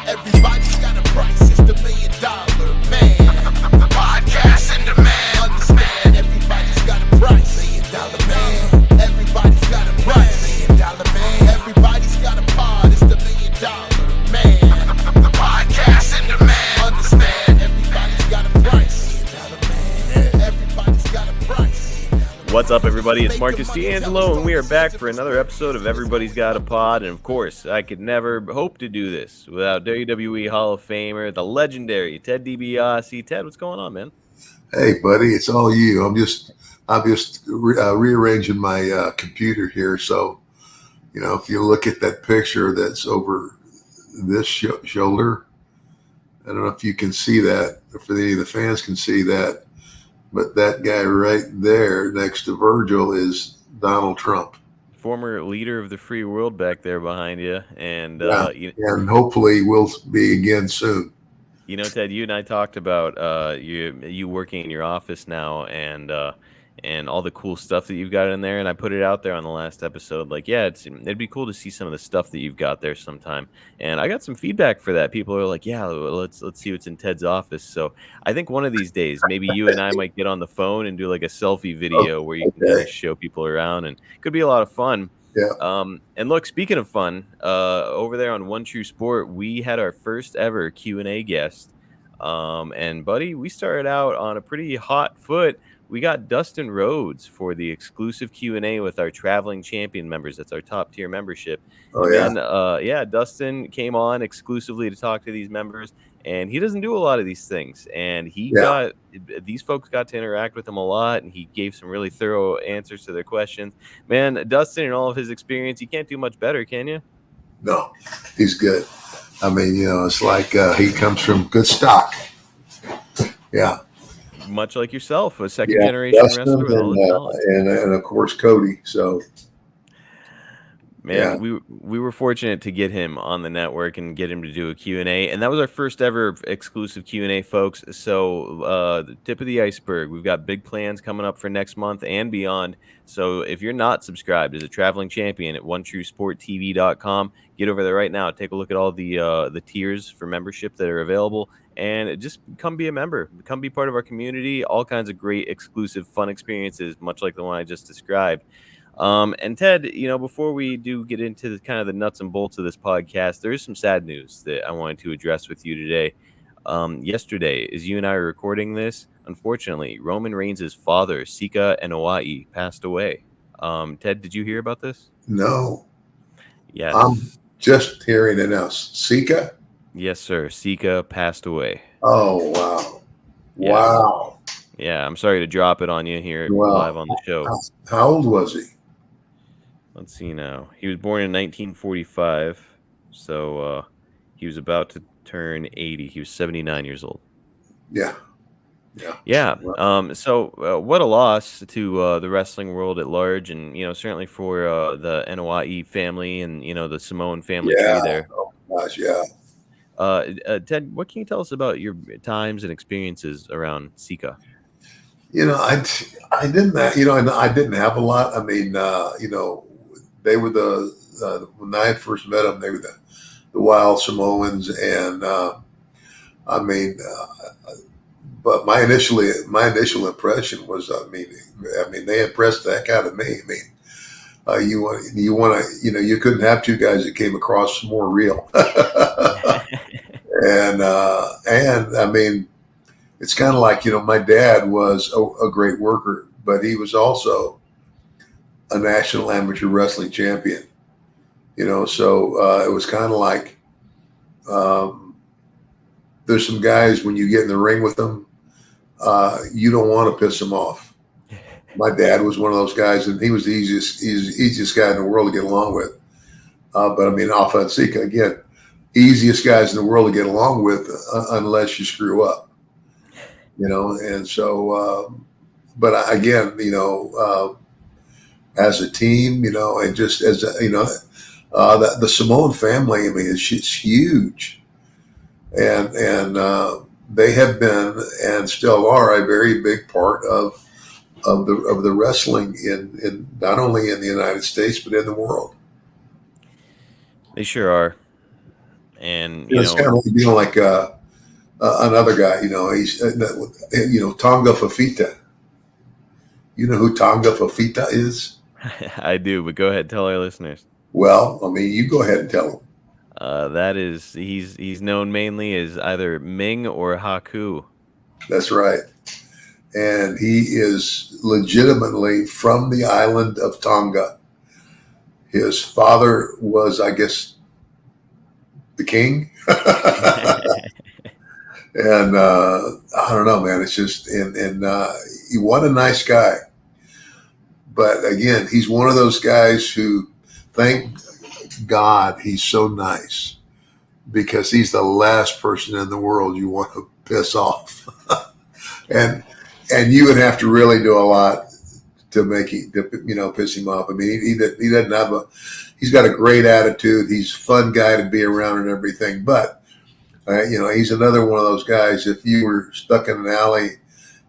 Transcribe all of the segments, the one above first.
Everybody's got a price, it's the $1 million man. Podcast in demand. Understand, everybody's got a price, $1 million man. Everybody's got a price, $1 million man. Everybody's got a pod, it's the $1 million man. Podcast in demand. Understand, everybody's got a price, $1 million man. Everybody's got a price. What's up, everybody? It's Marcus D'Angelo, and we are back for another episode of Everybody's Got a Pod. And of course, I could never hope to do this without WWE Hall of Famer, the legendary Ted DiBiase. Ted, what's going on, man? Hey, buddy, it's all you. I'm just rearranging my computer here. So, if you look at that picture that's over this shoulder, I don't know if you can see that, if any of the fans can see that. But that guy right there next to Virgil is Donald Trump. Former leader of the free world back there behind you. And, and hopefully we'll be again soon. Ted, you and I talked about you working in your office now and all the cool stuff that you've got in there. And I put it out there on the last episode. Like, yeah, it'd be cool to see some of the stuff that you've got there sometime. And I got some feedback for that. People are like, yeah, let's see what's in Ted's office. So I think one of these days, maybe you and I might get on the phone and do like a selfie video where you can kind of show people around, and it could be a lot of fun. Yeah. And look, speaking of fun, over there on One True Sport, we had our first ever Q&A guest. And buddy, we started out on a pretty hot foot. We got Dustin Rhodes for the exclusive Q&A with our traveling champion members. That's our top tier membership. Oh, and then, Dustin came on exclusively to talk to these members, and he doesn't do a lot of these things. And these folks got to interact with him a lot, and he gave some really thorough answers to their questions. Man, Dustin, in all of his experience, you can't do much better, can you? No, he's good. I mean, it's like he comes from good stock. Yeah. Much like yourself, a second generation wrestler with all the talent. And of course Cody. So man, we were fortunate to get him on the network and get him to do a Q&A, and that was our first ever exclusive Q&A, folks. So the tip of the iceberg, we've got big plans coming up for next month and beyond. So if you're not subscribed as a traveling champion at OneTrueSportTV.com, get over there right now. Take a look at all the tiers for membership that are available. And just come be a member, come be part of our community, all kinds of great exclusive fun experiences, much like the one I just described. And Ted, before we do get into the kind of the nuts and bolts of this podcast, there is some sad news that I wanted to address with you today. Yesterday, as you and I are recording this, unfortunately, Roman Reigns' father, Sika Anoa'i, passed away. Ted, did you hear about this? No. Yes. I'm just hearing it now. Sika? Yes, sir. Sika passed away. Oh, wow. Yeah. Wow. Yeah, I'm sorry to drop it on you here live on the show. How old was he? Let's see now. He was born in 1945, so he was about to turn 80. He was 79 years old. Yeah. So what a loss to the wrestling world at large, and certainly for the Anoa'i family and the Samoan family tree there. Oh gosh, yeah. Ted, what can you tell us about your times and experiences around Sika? I didn't. I didn't have a lot. I mean, they were when I first met them, they were the Wild Samoans, and but my initial impression was, they impressed the heck out of me. I mean, you couldn't have two guys that came across more real. and I mean, it's kind of like, my dad was a great worker, but he was also a national amateur wrestling champion, so it was kind of like, there's some guys, when you get in the ring with them, you don't want to piss them off. My dad was one of those guys, and he was the easiest guy in the world to get along with. But I mean, Alpha and Sika, again, easiest guys in the world to get along with, unless you screw up, and so, but again, as a team, and just as, the Samoan family, I mean, it's huge. And they have been and still are a very big part of of the wrestling in not only in the United States but in the world. They sure are. And It's kind of like another guy. He's Tonga Fafita. You know who Tonga Fafita is? I do, but go ahead, tell our listeners. Well, I mean, you go ahead and tell them. That is, he's known mainly as either Ming or Haku. That's right. And he is legitimately from the island of Tonga. His father was, I guess, the king. And I don't know, man. It's just, what a nice guy. But again, he's one of those guys who, thank God, he's so nice, because he's the last person in the world you want to piss off. and you would have to really do a lot to piss him off. I mean, he doesn't have he's got a great attitude. He's a fun guy to be around and everything. But, he's another one of those guys. If you were stuck in an alley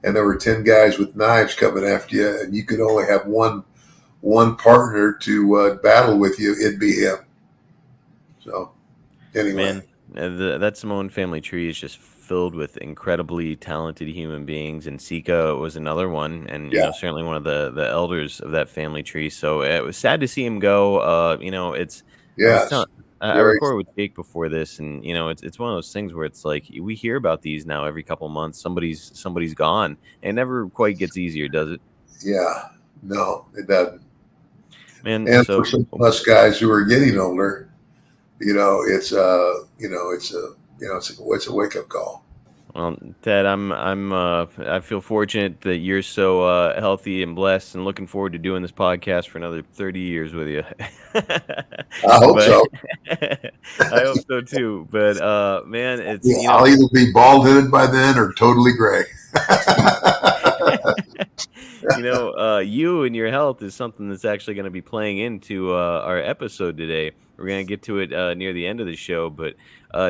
and there were 10 guys with knives coming after you and you could only have one partner to battle with you, it'd be him. So anyway. Man, that Samoan family tree is just filled with incredibly talented human beings, and Sika was another one, and certainly one of the elders of that family tree. So it was sad to see him go. I recorded with Jake before this, and it's one of those things where it's like we hear about these now every couple months. Somebody's gone, and it never quite gets easier, does it? Yeah, no, it doesn't. Man, and for some of us guys who are getting older, it's a wake up call. Well, Ted, I feel fortunate that you're so healthy and blessed, and looking forward to doing this podcast for another 30 years with you. I hope so. I hope so too. But man, it's I'll either be bald headed by then or totally gray. You and your health is something that's actually going to be playing into our episode today. We're going to get to it near the end of the show. But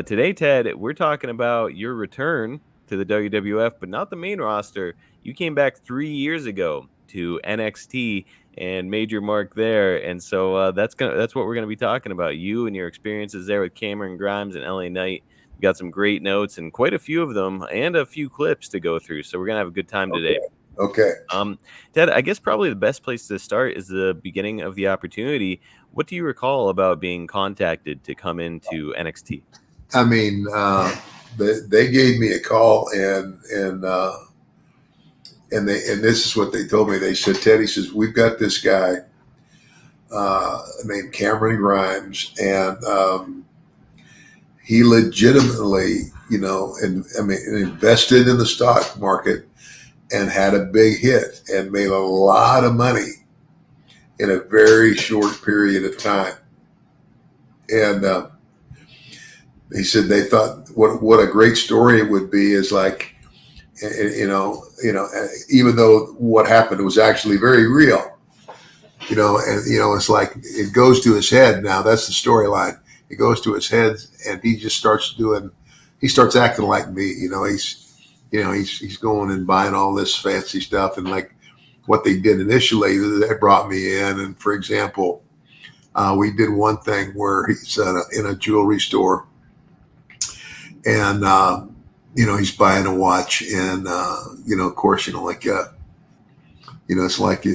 today, Ted, we're talking about your return to the WWF, but not the main roster. You came back 3 years ago to NXT and made your mark there. And so that's what we're going to be talking about. You and your experiences there with Cameron Grimes and LA Knight. We got some great notes and quite a few of them and a few clips to go through. So we're going to have a good time today. Okay. Ted, I guess probably the best place to start is the beginning of the opportunity. What do you recall about being contacted to come into NXT? I mean, they gave me a call and this is what they told me. They said, Ted, he says, we've got this guy named Cameron Grimes, and he legitimately, invested in the stock market and had a big hit and made a lot of money in a very short period of time. And he said they thought what a great story it would be is like, even though what happened was actually very real, it's like it goes to his head now. That's the storyline. It goes to his head, and he just starts acting like me. He's going and buying all this fancy stuff, and like what they did initially, they brought me in, and for example, we did one thing where he's in a jewelry store, and he's buying a watch, and of course, it's like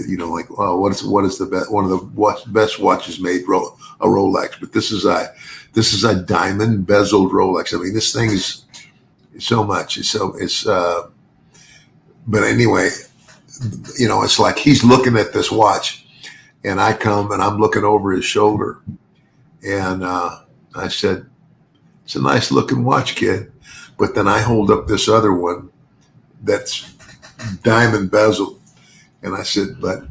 what is the best, one of the best watches made, a Rolex, but this is a diamond bezeled Rolex. I mean, this thing is so much. But anyway, it's like he's looking at this watch, and I come and I'm looking over his shoulder, and I said, "It's a nice looking watch, kid." But then I hold up this other one that's diamond bezel, and I said, "But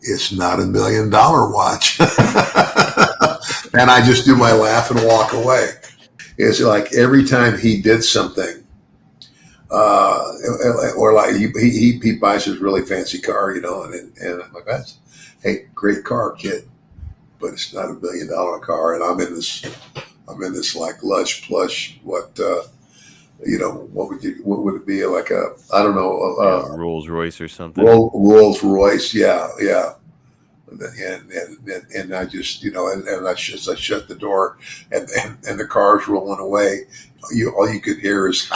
it's not $1 million watch." And I just do my laugh and walk away. It's like every time he did something, or like he buys his really fancy car, and I'm like, hey, great car, kid, but it's not $1 million car. And I'm in this like lush plush, what would it be like I don't know, Rolls Royce or something. Rolls Royce. Yeah. Yeah. And I just, and I shut the door and the car's rolling away. All you could hear is,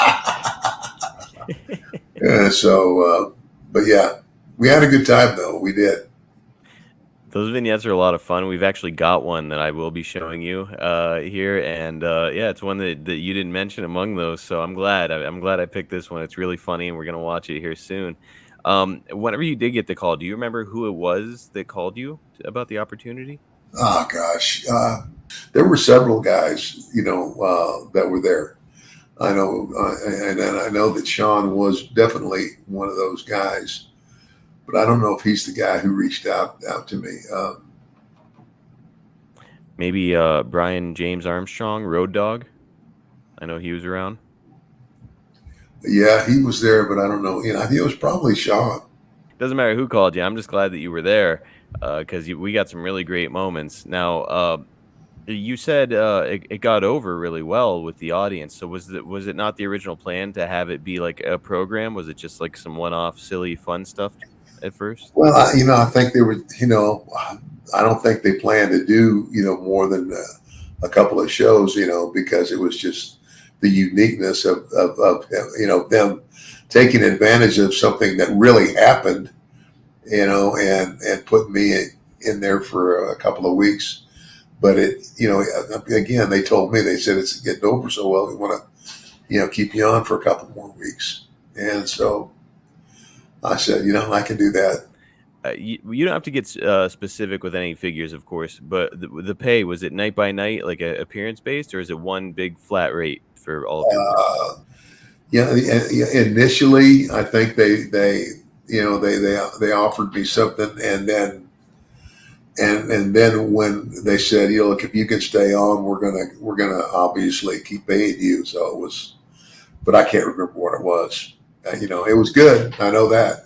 but yeah, we had a good time though. We did. Those vignettes are a lot of fun. We've actually got one that I will be showing you here, and yeah, it's one that you didn't mention among those. So I'm glad. I'm glad I picked this one. It's really funny, and we're gonna watch it here soon. Whenever you did get the call, do you remember who it was that called you about the opportunity? Oh gosh, there were several guys, that were there. I know, and I know that Sean was definitely one of those guys, but I don't know if he's the guy who reached out to me. Maybe Brian James Armstrong, Road Dog. I know he was around. Yeah, he was there, but I don't know. I think it was probably Sean. Doesn't matter who called you. I'm just glad that you were there because we got some really great moments. Now, you said it got over really well with the audience. So was it not the original plan to have it be like a program? Was it just like some one-off, silly, fun stuff at first? Well, I think they were. I don't think they planned to do more than a couple of shows. Because it was just the uniqueness of them taking advantage of something that really happened. And putting me in there for a couple of weeks. But again, they told me, they said it's getting over so well. We want to, keep you on for a couple more weeks. And so I said, I can do that. You don't have to get specific with any figures, of course, but the pay, was it night by night, like a appearance based, or is it one big flat rate for all of your Initially, I think they offered me something, and then when they said, look, if you can stay on, we're gonna obviously keep paying you. So it was, but I can't remember what it was. It was good. I know that.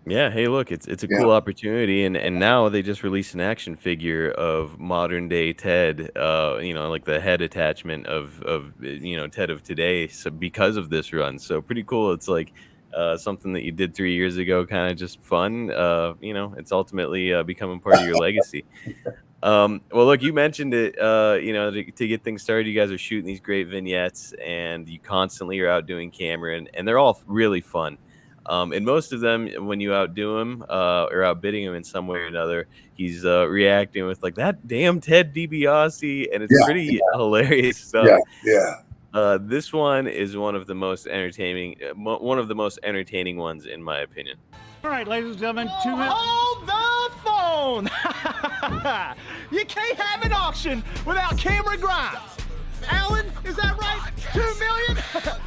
Yeah, hey, look, it's a cool opportunity, and now they just released an action figure of modern day Ted, like the head attachment of Ted of today, so because of this run. So pretty cool. It's like something that you did 3 years ago, kind of just fun. It's ultimately becoming part of your legacy. Well, look, you mentioned it, to get things started, you guys are shooting these great vignettes, and you constantly are out doing camera, and they're all really fun. And most of them, when you outdo him or outbidding him in some way or another, he's reacting with like that damn Ted DiBiase, and it's pretty hilarious stuff. This one is one of the most entertaining ones, in my opinion. All right, ladies and gentlemen, hold the phone. You can't have an auction without Cameron Grimes. Alan, is that right? 2 million?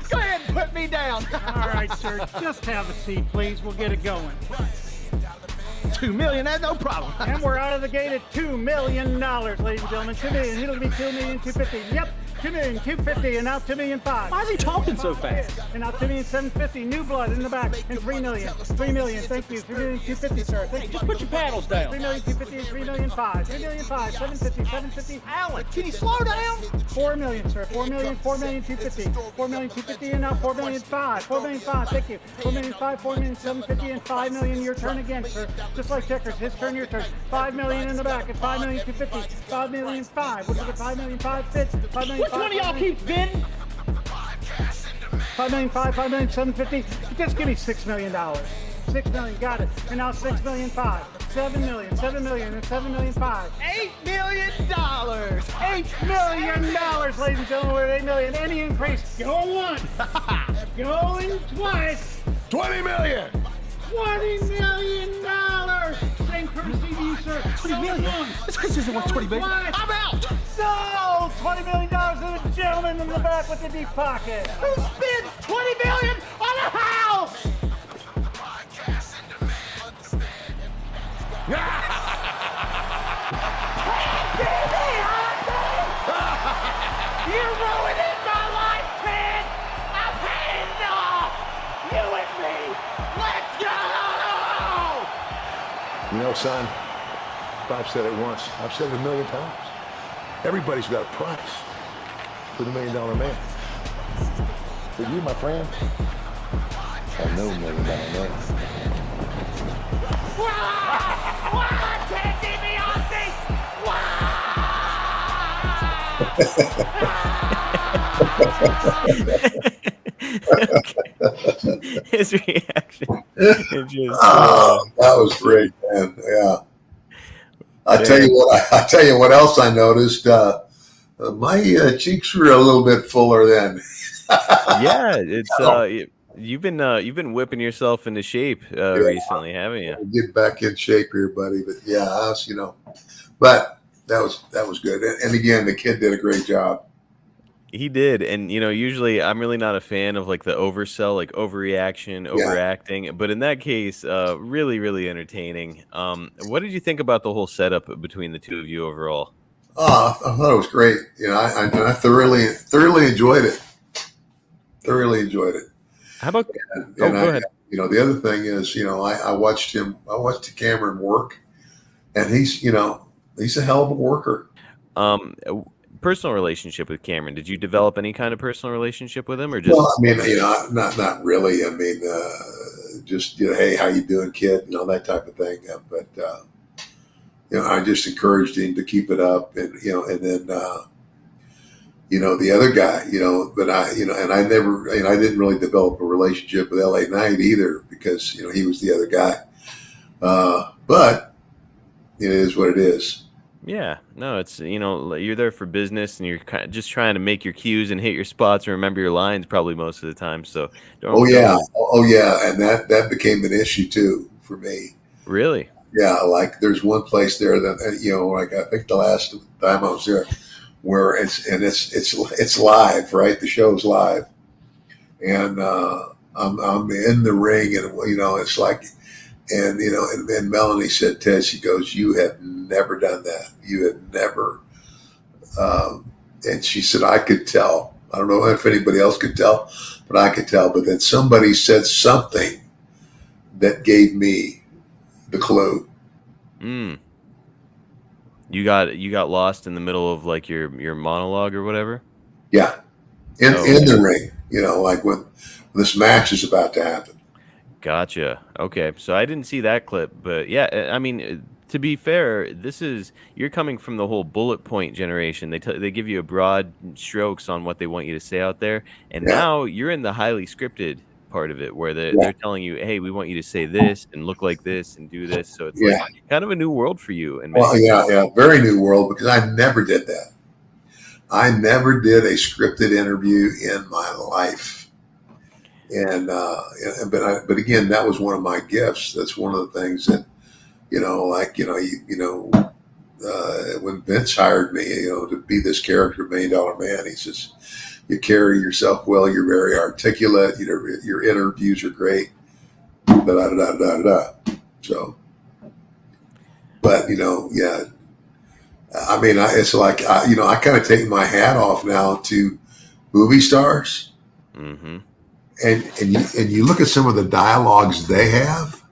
Go ahead and put me down. All right, sir. Just have a seat, please. We'll get it going. 2 million, that's no problem. And we're out of the gate at $2 million, ladies and gentlemen. 2 million. It'll be 2,250,000. Yep. 2,250,000 and now 2,005,000. Why is he talking so fast? And now 2,750,000. New blood in the back. And 3 million. 3 million. Thank you. 3,250,000, sir. Thank you. Just put your paddles down. 3,250,000 and 3,005,000. 3,005,000. 750. 750. Alan, can you slow down? 4 million, sir. 4 million. 4,250,000. 4,250,000 and now 4,005,000. 4,005,000. Thank you. 4,005,000. 4,750,000 and 5 million. Your turn again, sir. Just like checkers. His turn. Your turn. 5 million in the back. At 5,250,000. 5,005,000. Which is a 5,005,000 fits. 5,005,000. Which one of y'all keeps bidding? 5,005,000, 5,750,000. Just give me $6 million. 6 million, got it. And now 6,005,000. 7 million, 7 million, and 7,005,000. $8 million. $8 million, ladies and gentlemen. We're at 8 million. Any increase? Going once. Going twice. 20 million. $20 million. Same courtesy to you, sir. 20 million. This isn't worth 20 million. I'm out. No! $20 million to the gentleman in the back with the deep pocket. Who spends 20 million on a house? You're ruining my life, Ted. I've had enough. You and me. Let's go. Son, if I've said it once, I've said it 1,000,000 times. Everybody's got a price for the $1 million man. For you, my friend, I know $1 million man. Can't see me on His reaction. It just, That was great, man. Yeah. I tell you what else I noticed. My cheeks were a little bit fuller then. yeah, it's you've been whipping yourself into shape recently, haven't you? Get back in shape here, buddy. But yeah, but that was good. And again, the kid did a great job. He did, and usually I'm really not a fan of like the oversell, like overreaction, overacting. But in that case, really, really entertaining. What did you think about the whole setup between the two of you overall? I thought it was great. I thoroughly enjoyed it. Thoroughly enjoyed it. How about? Go ahead. The other thing is, I watched Cameron work, and he's a hell of a worker. Personal relationship with Cameron. Did you develop any kind of personal relationship with him, or just? Well, I mean, not really. I mean, just hey, how you doing, kid? That type of thing. But I just encouraged him to keep it up, and and then the other guy, but and I never, I didn't really develop a relationship with LA Knight either because he was the other guy. But it is what it is. Yeah, no, it's you're there for business, and you're kind of just trying to make your cues and hit your spots and remember your lines probably most of the time. So oh yeah, and that became an issue too for me. Really? Yeah, like there's one place there that like I think the last time I was there, where it's live, right? The show's live, and I'm in the ring, and it's like. And and Melanie said, Ted, she goes, you have never done that. You have never. And she said, I could tell. I don't know if anybody else could tell, but I could tell. But then somebody said something that gave me the clue. You got lost in the middle of like your monologue or whatever. Yeah, in the ring. Like when this match is about to happen. Gotcha. Okay, so I didn't see that clip, but yeah, I mean, to be fair, you're coming from the whole bullet point generation. They give you a broad strokes on what they want you to say out there, and now you're in the highly scripted part of it where they're telling you, hey, we want you to say this and look like this and do this. So it's like kind of a new world for you. And very new world because I never did that. I never did a scripted interview in my life. And but again, that was one of my gifts. That's one of the things that when Vince hired me, to be this character, $1 Million Man, he says, you carry yourself well. You're very articulate. Your interviews are great. So, but I mean, it's like I kind of take my hat off now to movie stars. Mm-hmm. And you look at some of the dialogues they have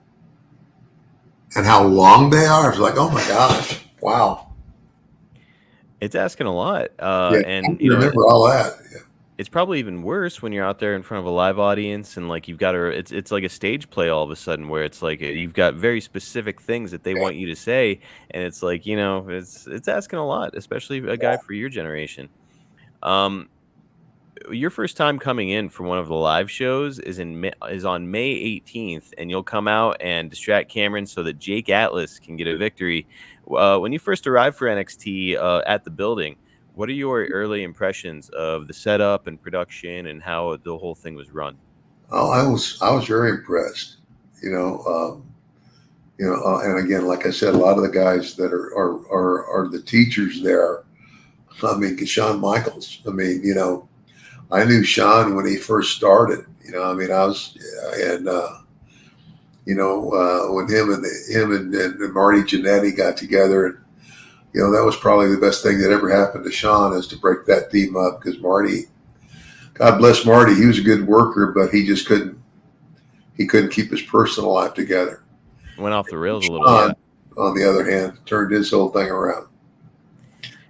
and how long they are. It's like, oh my gosh, wow. It's asking a lot. And you remember all that. Yeah. It's probably even worse when you're out there in front of a live audience and like you've got it's like a stage play all of a sudden where it's like you've got very specific things that they want you to say, and it's like it's asking a lot, especially a guy for your generation. Your first time coming in for one of the live shows is on May 18th, and you'll come out and distract Cameron so that Jake Atlas can get a victory. When you first arrived for NXT at the building, what are your early impressions of the setup and production and how the whole thing was run? Oh, I was very impressed. And again, like I said, a lot of the guys that are the teachers there. I mean, Shawn Michaels. I mean, I knew Shawn when he first started. I mean, I was, and when him and Marty Jannetty got together, and that was probably the best thing that ever happened to Shawn is to break that team up because Marty, God bless Marty, he was a good worker, but he just couldn't keep his personal life together. Went off the rails a little bit. On the other hand, turned his whole thing around,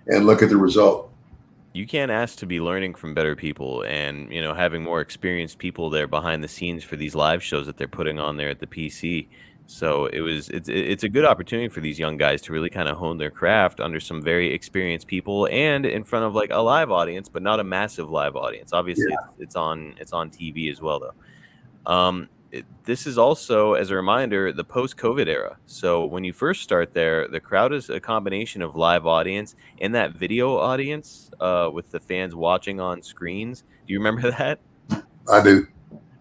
and look at the result. You can't ask to be learning from better people and, having more experienced people there behind the scenes for these live shows that they're putting on there at the PC. So it's a good opportunity for these young guys to really kind of hone their craft under some very experienced people and in front of like a live audience, but not a massive live audience. Obviously, Yeah. it's on TV as well though. This is also, as a reminder, the post-COVID era. So when you first start there, the crowd is a combination of live audience and that video audience with the fans watching on screens. Do you remember that? I do.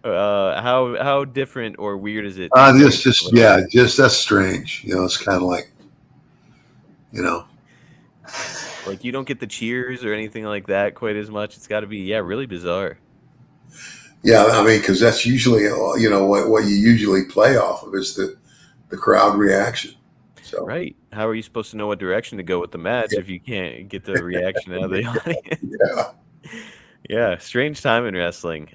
How different or weird is it to be there in front of an Yeah, audience? just that's strange. It's kind of like, you know, Like you don't get the cheers or anything like that quite as much. It's got to be, yeah, really bizarre. yeah. I mean, because that's usually, what you usually play off of is the crowd reaction. So Right. How are you supposed to know what direction to go with the match yeah, if you can't get the reaction out of the audience? yeah. Yeah, strange time in wrestling.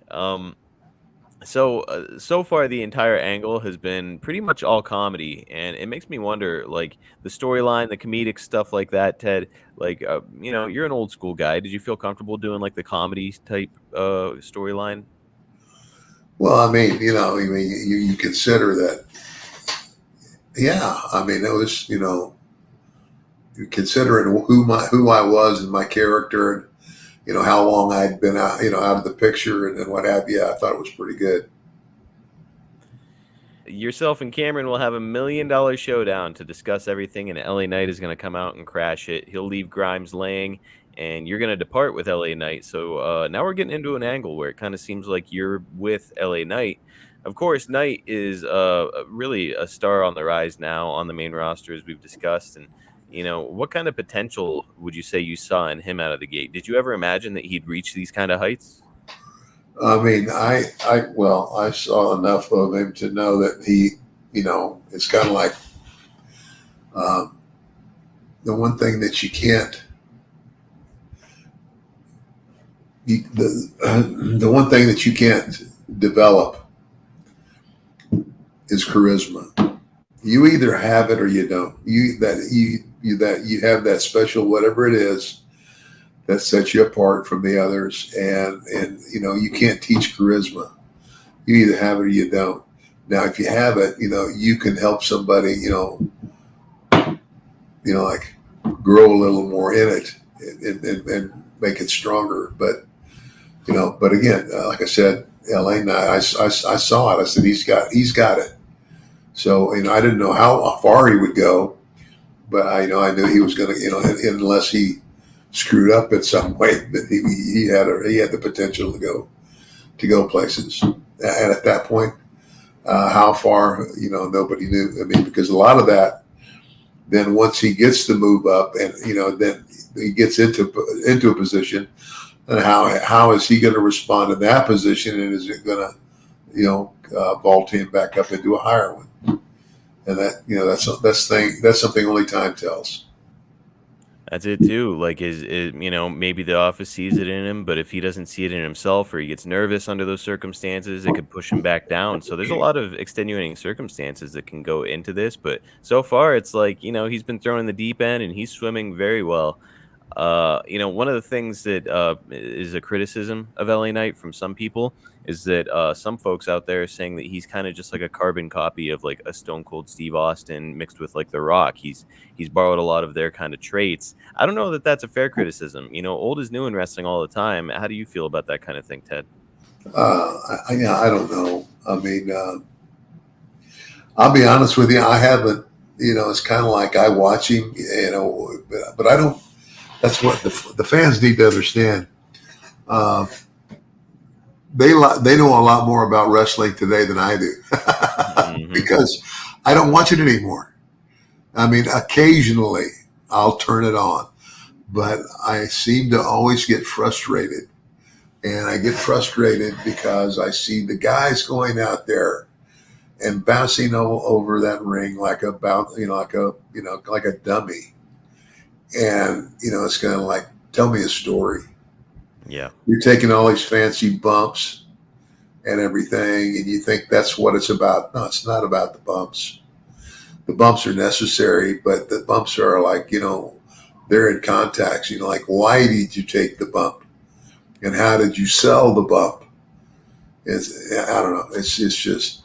So far the entire angle has been pretty much all comedy, and it makes me wonder, like the storyline, the comedic stuff like that. Ted, like you're an old school guy. Did you feel comfortable doing like the comedy type storyline? Well, you consider that. Yeah, I mean, it was, considering who I was and my character, and how long I'd been out, out of the picture and what have you. I thought it was pretty good. Yourself and Cameron will have $1 million showdown to discuss everything, and LA Knight is going to come out and crash it. He'll leave Grimes laying, and you're going to depart with LA Knight. So now we're getting into an angle where it kind of seems like you're with LA Knight. Of course, Knight is really a star on the rise now on the main roster, as we've discussed. And what kind of potential would you say you saw in him out of the gate? Did you ever imagine that he'd reach these kind of heights? I mean, I saw enough of him to know that he, it's kind of like um, the one thing that you can't, the one thing that you can't develop is charisma. You either have it or you don't. You have that special whatever it is that sets you apart from the others, and you can't teach charisma. You either have it or you don't. Now, if you have it, you can help somebody, like grow a little more in it and make it stronger. But again, like I said, LA Knight, I saw it. I said he's got it. So I didn't know how far he would go, but I knew he was going to, unless he screwed up in some way, but he had the potential to go places. And at that point, how far, nobody knew. I mean, because a lot of that, then once he gets the move up, and then he gets into a position, and how is he going to respond in that position, and is it going to vault him back up into a higher one? And that's something only time tells. That's it too. Like, maybe the office sees it in him, but if he doesn't see it in himself or he gets nervous under those circumstances, it could push him back down. So there's a lot of extenuating circumstances that can go into this. But so far, it's like, he's been thrown in the deep end and he's swimming very well. One of the things that is a criticism of LA Knight from some people is that some folks out there are saying that he's kind of just like a carbon copy of like a Stone Cold Steve Austin mixed with like The Rock. He's borrowed a lot of their kind of traits. I don't know that that's a fair criticism. Old is new in wrestling all the time. How do you feel about that kind of thing, Ted? I don't know. I mean, I'll be honest with you. I haven't. It's kind of like I watch him. But I don't. That's what the fans need to understand. They know a lot more about wrestling today than I do Mm-hmm. because I don't watch it anymore. I mean, occasionally I'll turn it on, but I seem to always get frustrated, and I get frustrated because I see the guys going out there and bouncing over that ring like a dummy. And, it's kind of like, tell me a story. Yeah. You're taking all these fancy bumps and everything, and you think that's what it's about. No, it's not about the bumps. The bumps are necessary, but the bumps are like, they're in contacts. Like, why did you take the bump, and how did you sell the bump? I don't know. It's just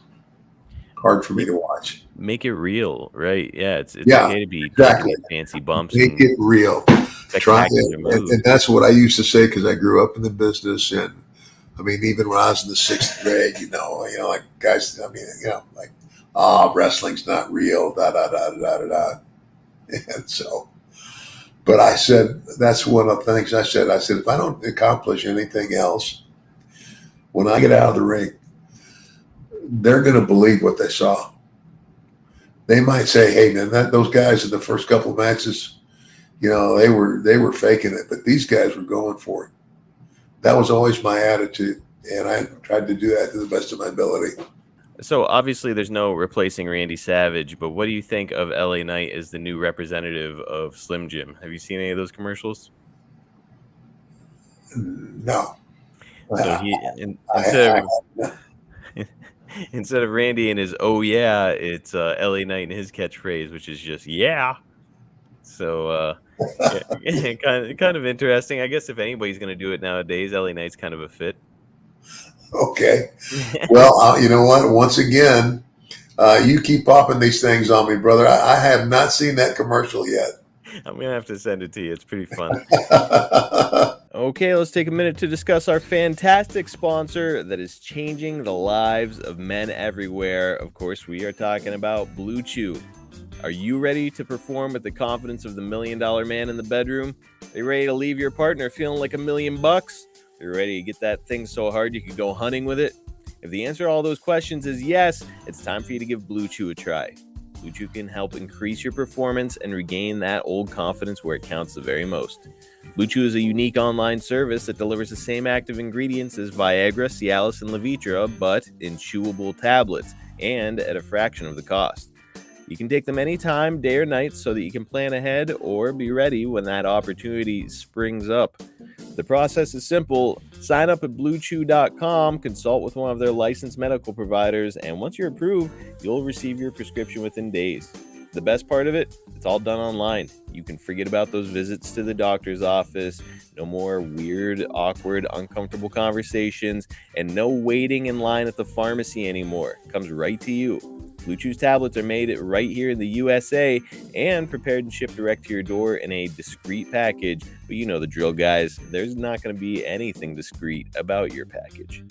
hard for me to watch. Make it real, right? Yeah, it's Yeah, okay to be taking exactly. these fancy bumps Make and it real. Try spectacular it, moves. and that's what I used to say because I grew up in the business, and I mean, even when I was in the 6th grade, like guys, I mean, like, wrestling's not real, da da da da da da. And so, but I said that's one of the things I said. I said if I don't accomplish anything else, when I get out of the ring, they're going to believe what they saw. They might say, "Hey, man, those guys in the first couple of matches, they were faking it, but these guys were going for it." That was always my attitude, and I tried to do that to the best of my ability. So obviously, there's no replacing Randy Savage, but what do you think of LA Knight as the new representative of Slim Jim? Have you seen any of those commercials? No. So instead of Randy and his "oh yeah," it's LA Knight and his catchphrase, which is just "yeah." So yeah, kind of interesting. I guess if anybody's gonna do it nowadays, LA Knight's kind of a fit. Okay. Well, you know what? Once again, you keep popping these things on me, brother. I have not seen that commercial yet. I'm gonna have to send it to you. It's pretty fun. Okay, let's take a minute to discuss our fantastic sponsor that is changing the lives of men everywhere. Of course, we are talking about Blue Chew. Are you ready to perform with the confidence of the $1 million man in the bedroom? Are you ready to leave your partner feeling like $1 million? Are you ready to get that thing so hard you could go hunting with it? If the answer to all those questions is yes, it's time for you to give Blue Chew a try. Blue Chew can help increase your performance and regain that old confidence where it counts the very most. Blue Chew is a unique online service that delivers the same active ingredients as Viagra, Cialis, and Levitra, but in chewable tablets and at a fraction of the cost. You can take them anytime, day or night, so that you can plan ahead or be ready when that opportunity springs up. The process is simple. Sign up at bluechew.com, consult with one of their licensed medical providers, and once you're approved, you'll receive your prescription within days. The best part of it, it's all done online. You can forget about those visits to the doctor's office, no more weird, awkward, uncomfortable conversations, and no waiting in line at the pharmacy anymore. It comes right to you. Blue Chew's tablets are made right here in the USA and prepared and shipped direct to your door in a discreet package. But you know the drill, guys. There's not going to be anything discreet about your package.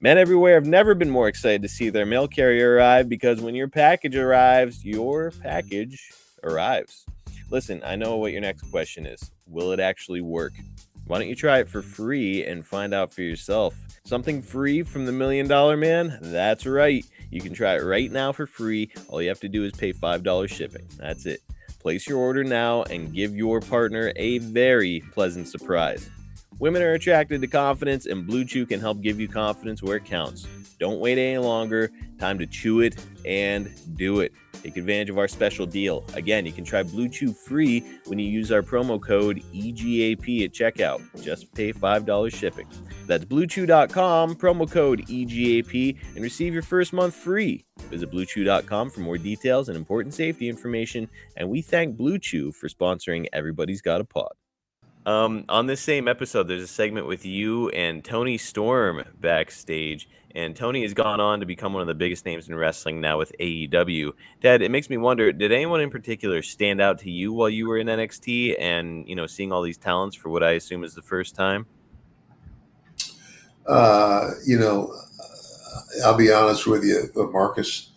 Men everywhere have never been more excited to see their mail carrier arrive, because when your package arrives, your package arrives. Listen, I know what your next question is. Will it actually work? Why don't you try it for free and find out for yourself? Something free from the $1 million man? That's right. You can try it right now for free. All you have to do is pay $5 shipping. That's it. Place your order now and give your partner a very pleasant surprise. Women are attracted to confidence, and Blue Chew can help give you confidence where it counts. Don't wait any longer. Time to chew it and do it. Take advantage of our special deal. Again, you can try Blue Chew free when you use our promo code EGAP at checkout. Just pay $5 shipping. That's bluechew.com, promo code EGAP, and receive your first month free. Visit bluechew.com for more details and important safety information. And we thank Blue Chew for sponsoring Everybody's Got a Pod. On this same episode, there's a segment with you and Tony Storm backstage, and Tony has gone on to become one of the biggest names in wrestling now with AEW. Dad, it makes me wonder, did anyone in particular stand out to you while you were in NXT and, seeing all these talents for what I assume is the first time? I'll be honest with you, Marcus,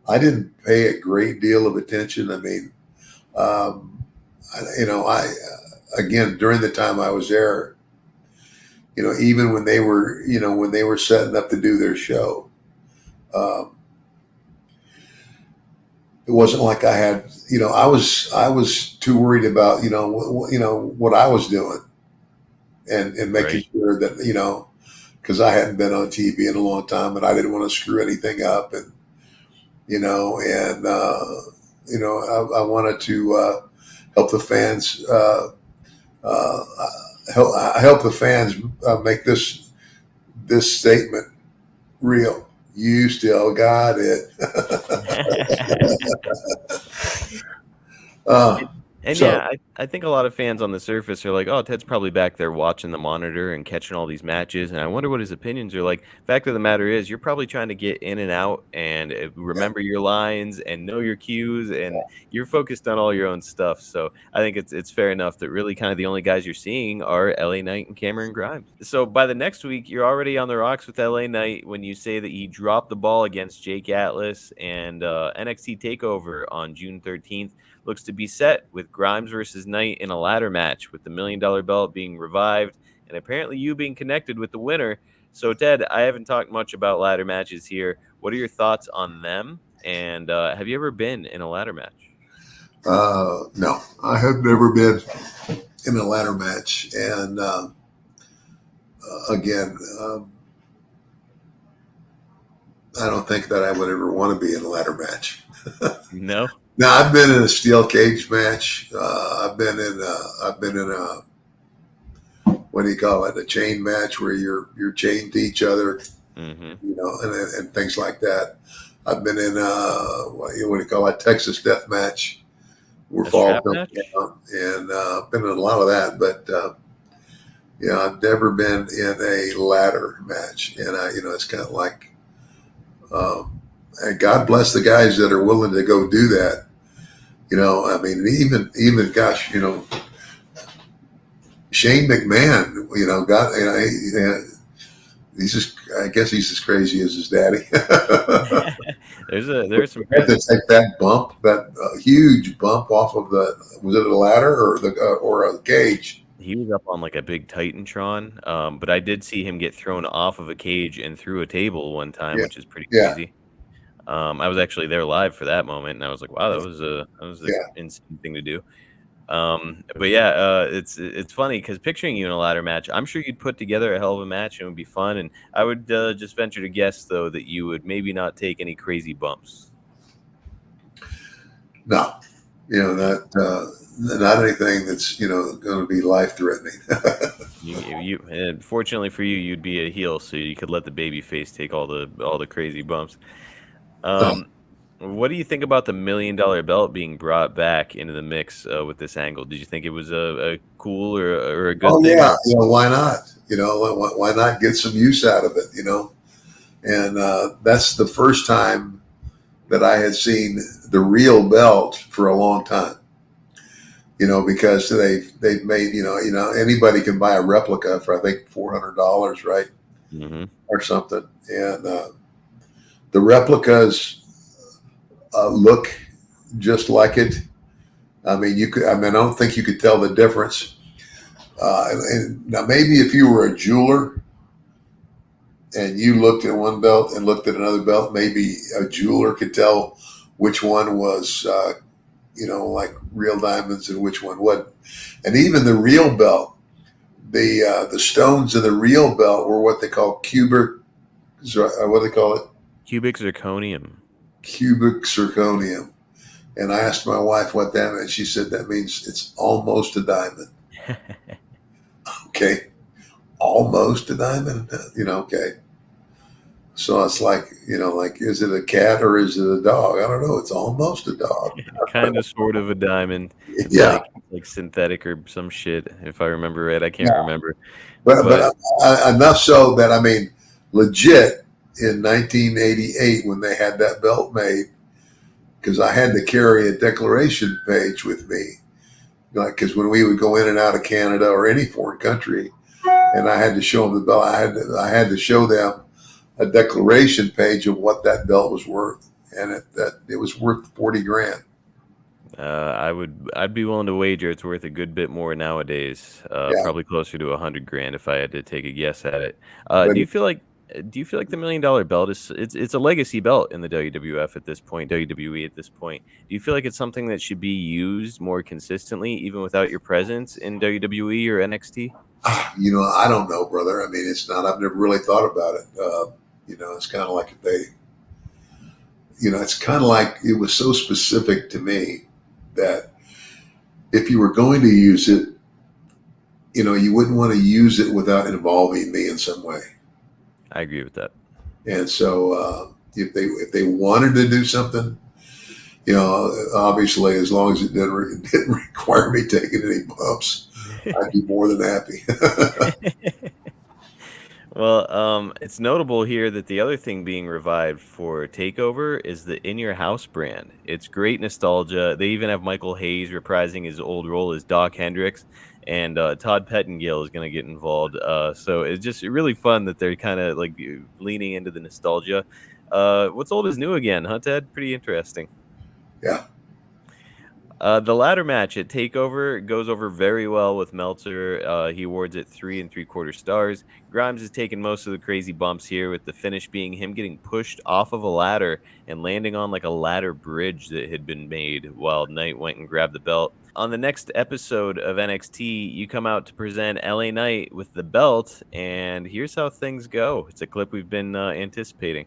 I didn't pay a great deal of attention. I mean, again, during the time I was there, even when they were setting up to do their show, it wasn't like I had, I was too worried about, what I was doing and making Right. sure that, because I hadn't been on TV in a long time and I didn't want to screw anything up. And, I wanted to help the fans, help the fans make this statement real. You still got it. And So yeah, I think a lot of fans on the surface are like, "Oh, Ted's probably back there watching the monitor and catching all these matches." And I wonder what his opinions are like. Fact of the matter is, you're probably trying to get in and out and yeah, remember your lines and know your cues, and you're focused on all your own stuff. So I think it's fair enough that really kind of the only guys you're seeing are LA Knight and Cameron Grimes. So by the next week, you're already on the rocks with LA Knight when you say that he dropped the ball against Jake Atlas and NXT Takeover on June 13th. Looks to be set with Grimes versus Knight in a ladder match, with the $1 million belt being revived and apparently you being connected with the winner. So, Ted, I haven't talked much about ladder matches here. What are your thoughts on them? And have you ever been in a ladder match? no, I have never been in a ladder match, and again, I don't think that I would ever want to be in a ladder match. No. Now, I've been in a steel cage match. I've been in a what do you call it? A chain match where you're chained to each other, Mm-hmm. and things like that. I've been in what do you call it? Texas death match. We're A fall strap match? down, and been in a lot of that, but I've never been in a ladder match, and it's kind of like, and God bless the guys that are willing to go do that. I mean, even gosh, Shane McMahon, got he's just, I guess he's as crazy as his daddy. There's some Had crazy. to take that bump, that huge bump off of was it a ladder or a cage? He was up on like a big Titantron, but I did see him get thrown off of a cage and through a table one time, Yeah, which is pretty yeah, crazy. I was actually there live for that moment, and I was like, "Wow, that was an yeah. insane thing to do." But yeah, it's funny because picturing you in a ladder match, I'm sure you'd put together a hell of a match and it would be fun. And I would just venture to guess though that you would maybe not take any crazy bumps. No, not anything that's going to be life threatening. Fortunately for you, you'd be a heel, so you could let the baby face take all the crazy bumps. No. Um, what do you think about the $1 million belt being brought back into the mix with this angle? Did you think it was a cool or a good Oh thing? yeah, Or why not? Why not get some use out of it? And that's the first time that I had seen the real belt for a long time. Because they've made anybody can buy a replica for I think $400, right, Mhm. or something, and the replicas look just like it. I mean, I don't think you could tell the difference. And now maybe if you were a jeweler and you looked at one belt and looked at another belt, maybe a jeweler could tell which one was, like real diamonds and which one wasn't. And even the real belt, the stones in the real belt were what they call what do they call it? Cubic zirconium. Cubic zirconium. And I asked my wife what that meant. She said that means it's almost a diamond. Okay, almost a diamond. Okay. So it's like, is it a cat or is it a dog? I don't know. It's almost a dog. Kind of, sort of a diamond. It's Yeah. like synthetic or some shit, if I remember right. I can't Yeah. remember. But enough so that, I mean, legit in 1988 when they had that belt made, because I had to carry a declaration page with me, because when we would go in and out of Canada or any foreign country, and I had to show them the belt, I had to show them a declaration page of what that belt was worth, and it was worth 40 grand. I'd be willing to wager it's worth a good bit more nowadays. Yeah. Probably closer to 100 grand if I had to take a guess at it. But Do you feel like the $1 million belt it's a legacy belt in the WWF at this point, WWE at this point? Do you feel like it's something that should be used more consistently, even without your presence in WWE or NXT? I don't know, brother. I mean, it's not. I've never really thought about it. It's kind of like it's kind of like it was so specific to me that if you were going to use it, you wouldn't want to use it without involving me in some way. I agree with that. And so if they wanted to do something, Obviously, as long as it didn't require me taking any bumps, I'd be more than happy. Well, it's notable here that the other thing being revived for Takeover is the In Your House brand. It's great nostalgia. They even have Michael Hayes reprising his old role as Doc Hendricks, and Todd Pettengill is going to get involved. So it's just really fun that they're kind of like leaning into the nostalgia. What's old is new again, huh, Ted? Pretty interesting. Yeah. The ladder match at Takeover goes over very well with Meltzer. He awards it 3 3/4 stars. Grimes has taken most of the crazy bumps here, with the finish being him getting pushed off of a ladder and landing on like a ladder bridge that had been made while Knight went and grabbed the belt. On the next episode of NXT, you come out to present LA Knight with the belt, and here's how things go. It's a clip we've been anticipating.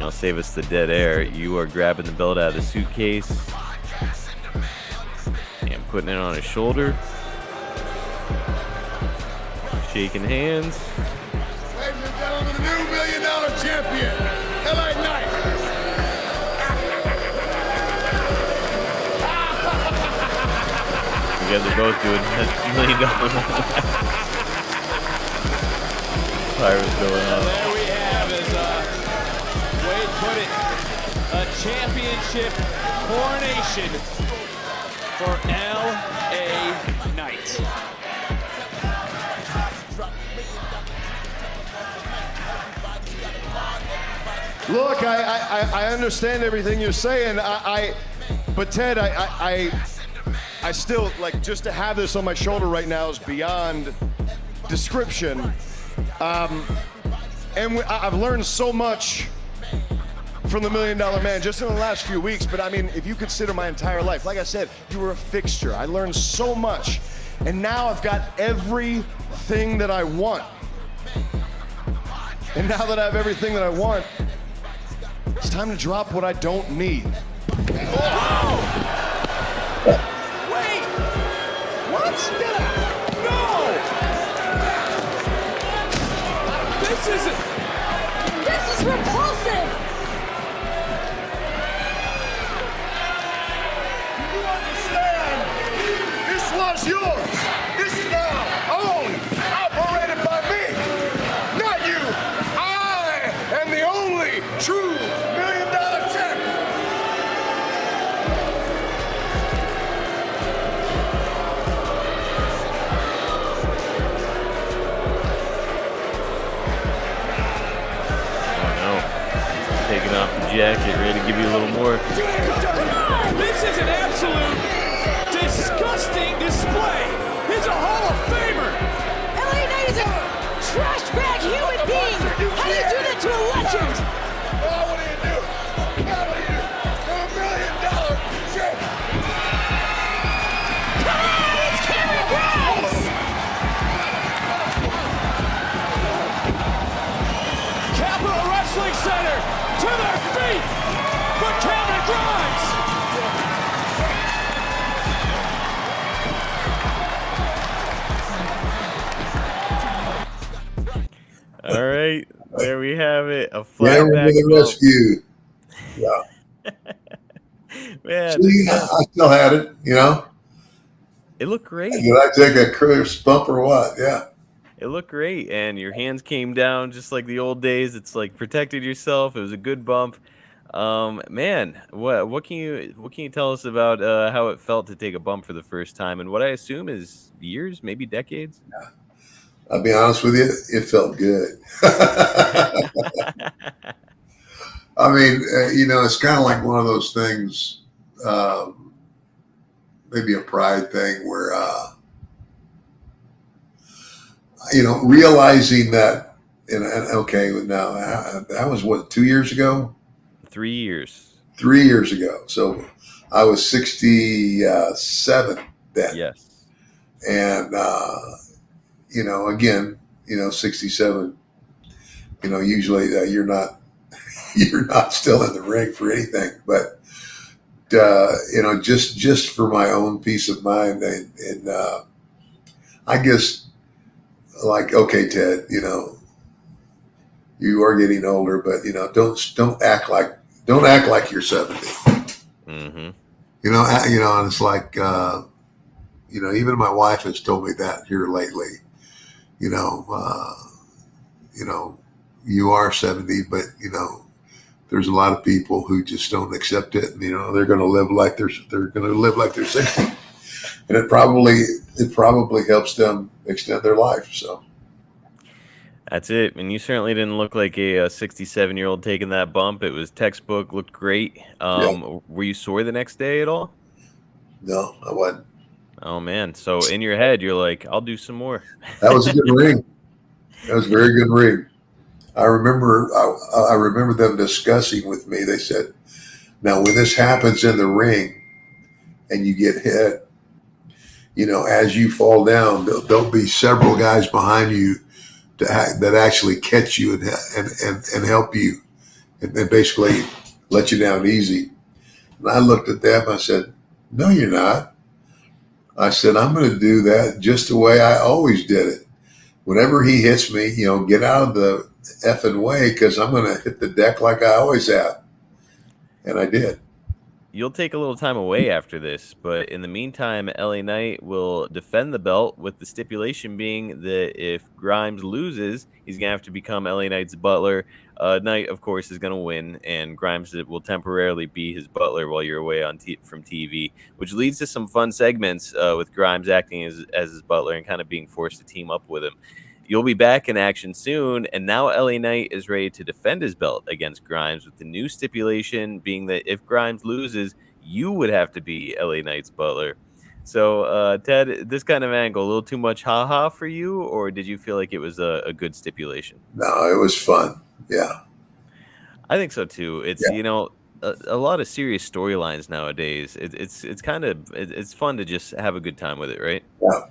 Save us the dead air. You are grabbing the belt out of the suitcase and putting it on his shoulder. Shaking hands. Ladies and gentlemen, the new $1 million champion, LA Knight. You guys are both doing $1 million. Pirates going on. There we have, as Wade put it, a championship coronation for LA Knight. Look, I understand everything you're saying. But Ted, I still, like, just to have this on my shoulder right now is beyond description. And I've learned so much from the $1 Million Man just in the last few weeks. But I mean, if you consider my entire life, like I said, you were a fixture. I learned so much. And now I've got everything that I want. And now that I have everything that I want, it's time to drop what I don't need. Whoa! Wait! What? No! This is repulsive! You understand? This was yours. This is now owned, operated by me, not you. I am the only true $1 Million champ. Taking off the jacket, ready to give you a little more. This is an absolute disgusting display. He's a Hall of Famer. LA Knight is a trash bag human being. How do you do that to a legend? Now what do you do? Now what do you do? You're $1 million champ. Come on, it's Cameron Grimes! Capital Wrestling Center to their feet for Cameron Grimes. All right, there we have it. A Cameron flyback to the belt. rescue. Yeah. Man, See, I still had it, it looked great. Did I take a crisp bump or what? Yeah. It looked great, and your hands came down just like the old days. It's like protected yourself. It was a good bump. Man, what can you tell us about how it felt to take a bump for the first time, and what I assume is years, maybe decades? I'll be honest with you, it felt good. I mean, it's kind of like one of those things, maybe a pride thing where, realizing that, and okay, now that was what, 2 years ago? 3 years. 3 years ago. So I was 67 then. Yes. And, again, 67, usually you're not still in the ring for anything, but, just for my own peace of mind. And I guess, like, okay, Ted, You are getting older, but don't act like you're 70. Mm-hmm. And it's like even my wife has told me that here lately. You know, uh, you are 70, but there's a lot of people who just don't accept it, and they're going to live like they're 60, and it probably helps them extend their life. So That's it. And you certainly didn't look like a 67-year-old taking that bump. It was textbook, looked great. yeah, Were you sore the next day at all? no, I wasn't. Oh man. So in your head, you're like, I'll do some more. That was a good ring. That was a very good ring. I remember them discussing with me. They said, "Now, when this happens in the ring and you get hit, as you fall down, there'll be several guys behind you that actually catch you and help you and basically let you down easy." And I looked at them. I said, "No, you're not." I said, "I'm going to do that just the way I always did it. Whenever he hits me, get out of the effing way, because I'm going to hit the deck like I always have." And I did. You'll take a little time away after this, but in the meantime, LA Knight will defend the belt with the stipulation being that if Grimes loses, he's going to have to become LA Knight's butler. Knight, of course, is going to win, and Grimes will temporarily be his butler while you're away from TV, which leads to some fun segments with Grimes acting as his butler and kind of being forced to team up with him. You'll be back in action soon, and now LA Knight is ready to defend his belt against Grimes with the new stipulation being that if Grimes loses, you would have to be LA Knight's butler. So, Ted, this kind of angle, a little too much haha for you, or did you feel like it was a good stipulation? No, it was fun. Yeah. I think so too. It's Yeah. a lot of serious storylines nowadays. It's fun to just have a good time with it, right? Yeah.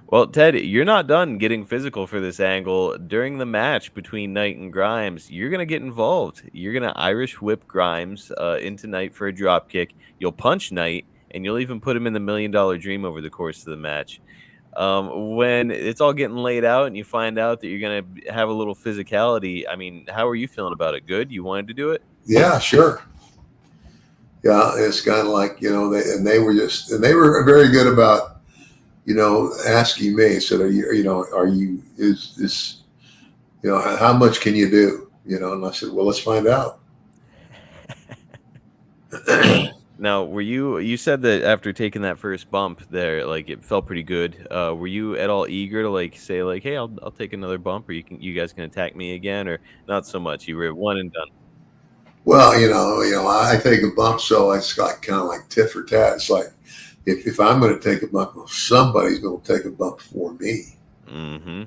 Well, Ted, you're not done getting physical for this angle. During the match between Knight and Grimes, you're going to get involved. You're going to Irish whip Grimes into Knight for a drop kick. You'll punch Knight, and you'll even put him in the $1 million dream over the course of the match. When it's all getting laid out and you find out that you're going to have a little physicality, I mean, how are you feeling about it? Good? You wanted to do it? Yeah, sure. Yeah, it's kind of like, they were very good about, asking me, said, is this, how much can you do? And I said, well, let's find out. Now, you said that after taking that first bump there, like it felt pretty good. Were you at all eager to like say like, hey, I'll take another bump, or you guys can attack me again, or not so much? You were one and done. Well, I take a bump, so it's like kind of like tit for tat. It's like, if I'm going to take a bump, well, somebody's going to take a bump for me. Mm-hmm.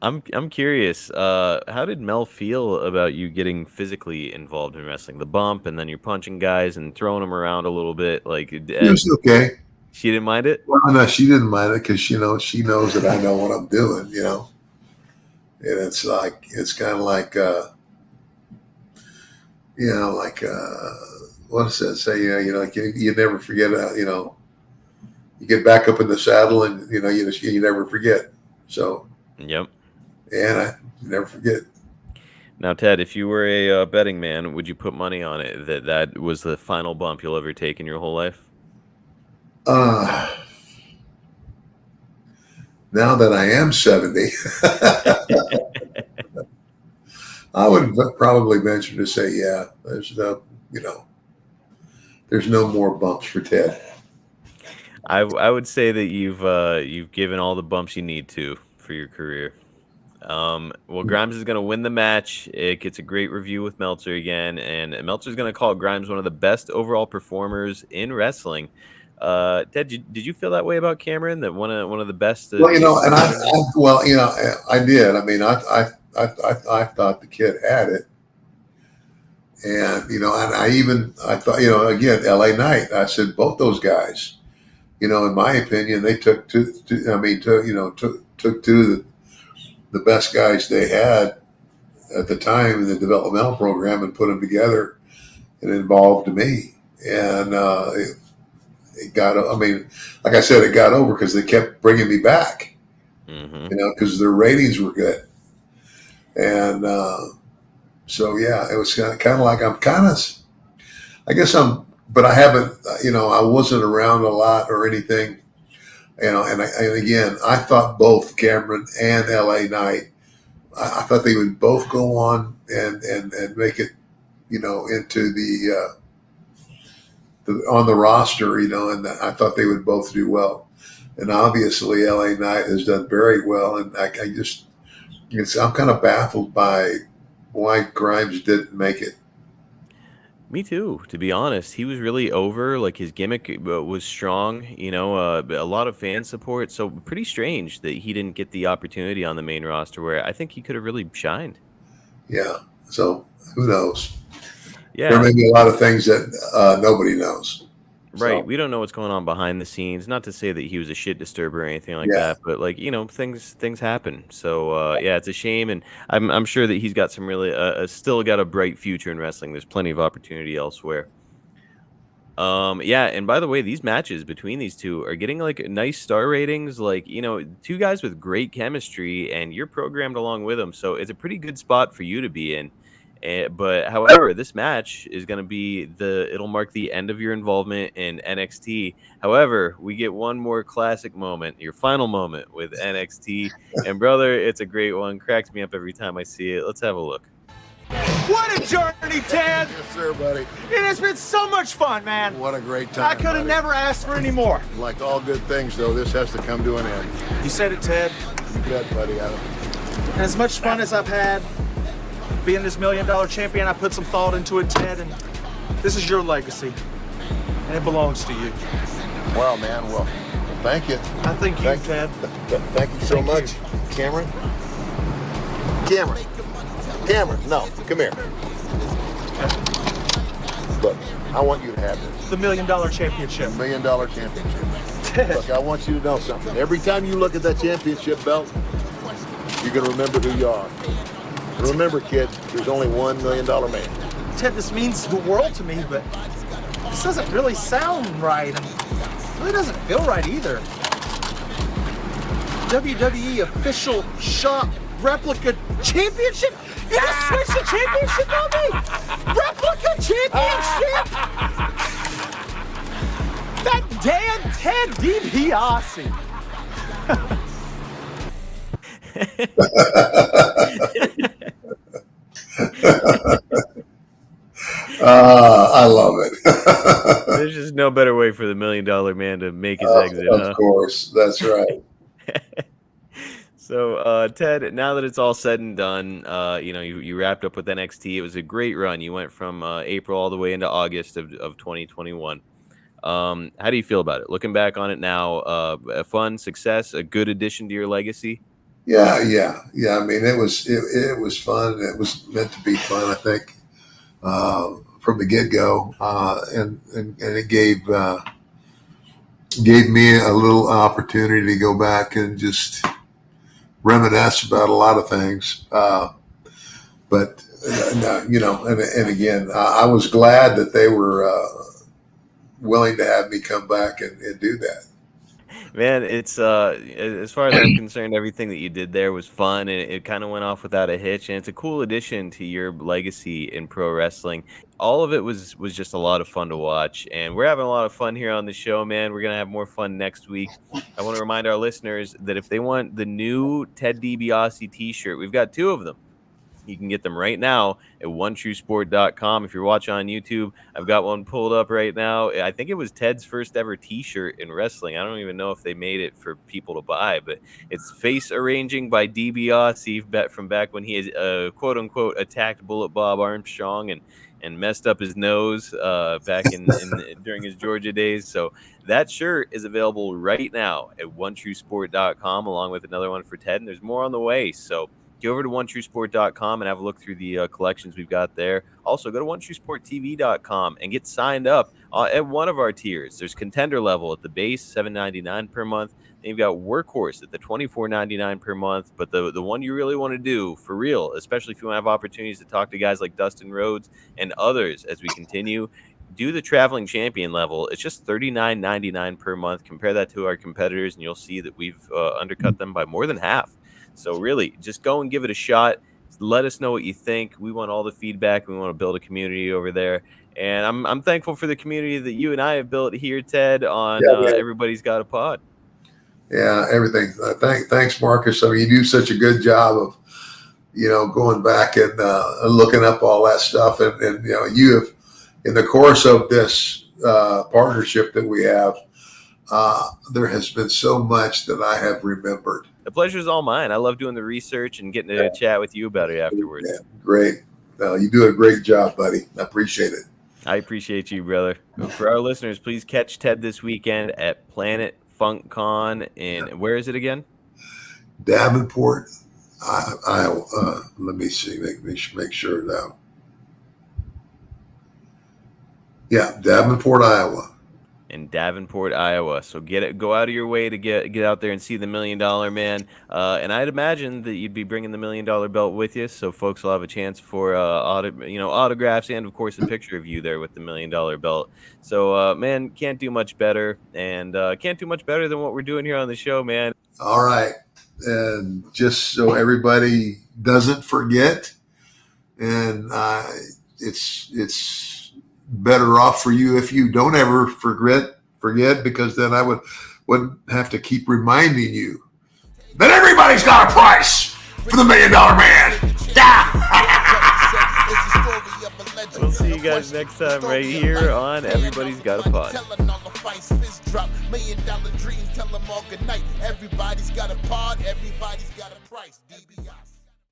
I'm curious. How did Mel feel about you getting physically involved in wrestling? The bump, and then you're punching guys and throwing them around a little bit. Like, It was okay. She didn't mind it. Well, no, she didn't mind it because she knows that I know what I'm doing. And it's like it's kind of like what does that say? Like you never forget. You get back up in the saddle, and you never forget. So. Yep. And I never forget. Now, Ted, if you were a betting man, would you put money on it that was the final bump you'll ever take in your whole life? Now that I am 70, I would probably venture to say, yeah, there's no more bumps for Ted. I would say that you've given all the bumps you need to for your career. Well, Grimes is going to win the match. It gets a great review with Meltzer again, and Meltzer's going to call Grimes one of the best overall performers in wrestling. Ted, did you feel that way about Cameron? That one of the best? Well, and I did. I mean, I thought the kid had it, and I thought, again, LA Knight. I said both those guys. In my opinion, they took two of the best guys they had at the time in the developmental program and put them together, and involved me. And it got. I mean, like I said, it got over because they kept bringing me back. Mm-hmm. You know, because their ratings were good, and so yeah, it was kind of like I'm kind of. I guess but I haven't. You know, I wasn't around a lot or anything. You know, and again, I thought both Cameron and LA Knight. I thought they would both go on and make it, you know, into on the roster, you know, and I thought they would both do well. And obviously, LA Knight has done very well, and I'm kind of baffled by why Grimes didn't make it. Me too, to be honest. He was really over. Like his gimmick was strong, you know, a lot of fan support. So pretty strange that he didn't get the opportunity on the main roster where I think he could have really shined. Yeah. So who knows? There Yeah, may be a lot of things that nobody knows. right. So We don't know what's going on behind the scenes. Not to say that he was a shit disturber or anything like yeah, that, but like, you know, things happen. So yeah, it's a shame, and I'm sure that he's got some really still got a bright future in wrestling. There's plenty of opportunity elsewhere. Yeah, and by the way, these matches between these two are getting like nice star ratings. Like, you know, two guys with great chemistry, and you're programmed along with them, so it's a pretty good spot for you to be in. But however, this match is going to be it'll mark the end of your involvement in NXT. However, we get one more classic moment, your final moment with NXT, and brother, it's a great one. Cracks me up every time I see it. Let's have a look. What a journey, Ted! Yes, sir, buddy. It has been so much fun, man. What a great time. I could have buddy. never asked for any more. Like all good things, though, this has to come to an end. You said it, Ted. You bet, buddy. And as much fun as I've had being this $1 million champion, I put some thought into it, Ted, and this is your legacy, and it belongs to you. Well, man, well, thank you. I thank you, Ted. Thank you so Thank much. you. Cameron? Cameron, no, come here. Look, I want you to have this. The $1 million championship. $1 million championship. Look, I want you to know something. Every time you look at that championship belt, you're going to remember who you are. And remember, kid, there's only $1 million man. Ted, this means the world to me, but this doesn't really sound right. And it really doesn't feel right either. WWE official shop replica championship? You just switched the championship on me? Replica championship? That damn Ted DiBiase. I love it. There's just no better way for the $1 million man to make his exit. Of course, that's right. So, Ted, now that it's all said and done, you know, you wrapped up with NXT. It was a great run. You went from April all the way into August of 2021. How do you feel about it? Looking back on it now, a fun success, a good addition to your legacy? Yeah. I mean, it was fun. It was meant to be fun, I think, from the get go, and it gave me a little opportunity to go back and just reminisce about a lot of things. But you know, and again, I was glad that they were willing to have me come back and do that. Man, it's as far as I'm concerned, everything that you did there was fun, and it kind of went off without a hitch, and it's a cool addition to your legacy in pro wrestling. All of it was just a lot of fun to watch, and we're having a lot of fun here on the show, man. We're gonna have more fun next week. I want to remind our listeners that if they want the new Ted DiBiase t-shirt, we've got 2 of them. You can get them right now at onetruesport.com. If you're watching on YouTube, I've got one pulled up right now. I think it was Ted's first ever t-shirt in wrestling. I don't even know if they made it for people to buy, but it's Face Arranging by DiBiase from back when he is quote unquote attacked Bullet Bob Armstrong and messed up his nose back during his Georgia days. So that shirt is available right now at onetruesport.com, along with another one for Ted, and there's more on the way. So go over to onetruesport.com and have a look through the collections we've got there. Also, go to onetruesporttv.com and get signed up at one of our tiers. There's contender level at the base, $7.99 per month. Then you've got workhorse at the $24.99 per month. But the one you really want to do for real, especially if you want to have opportunities to talk to guys like Dustin Rhodes and others as we continue, do the traveling champion level. It's just $39.99 per month. Compare that to our competitors, and you'll see that we've undercut them by more than half. So really, just go and give it a shot. Let us know what you think. We want all the feedback. We want to build a community over there. And I'm thankful for the community that you and I have built here, Ted, on Everybody's Got a Pod. Yeah, everything. Thanks, Marcus. I mean, you do such a good job of, going back and looking up all that stuff. And you have, in the course of this partnership that we have, there has been so much that I have remembered. The pleasure is all mine. I love doing the research and getting to chat with you about it afterwards. Yeah, great. You do a great job, buddy. I appreciate it. I appreciate you, brother. For our listeners, please catch Ted this weekend at Planet Funk Con in, where is it again? Davenport, Iowa. Let me see. Make sure now. Yeah, Davenport, Iowa. In Davenport, Iowa. So go out of your way to get out there and see the $1 Million Man. And I'd imagine that you'd be bringing the $1 Million belt with you, so folks will have a chance for autographs and of course a picture of you there with the $1 Million belt. So man, can't do much better, and can't do much better than what we're doing here on the show, man. All right, and just so everybody doesn't forget, and it's better off for you if you don't ever forget, because then I wouldn't have to keep reminding you that everybody's got a price for the $1 Million Man. We'll see you guys next time right here on Everybody's Got a Pod. $1 million dreams, tell them all good night. Everybody's got a pod, everybody's got a price. DBI.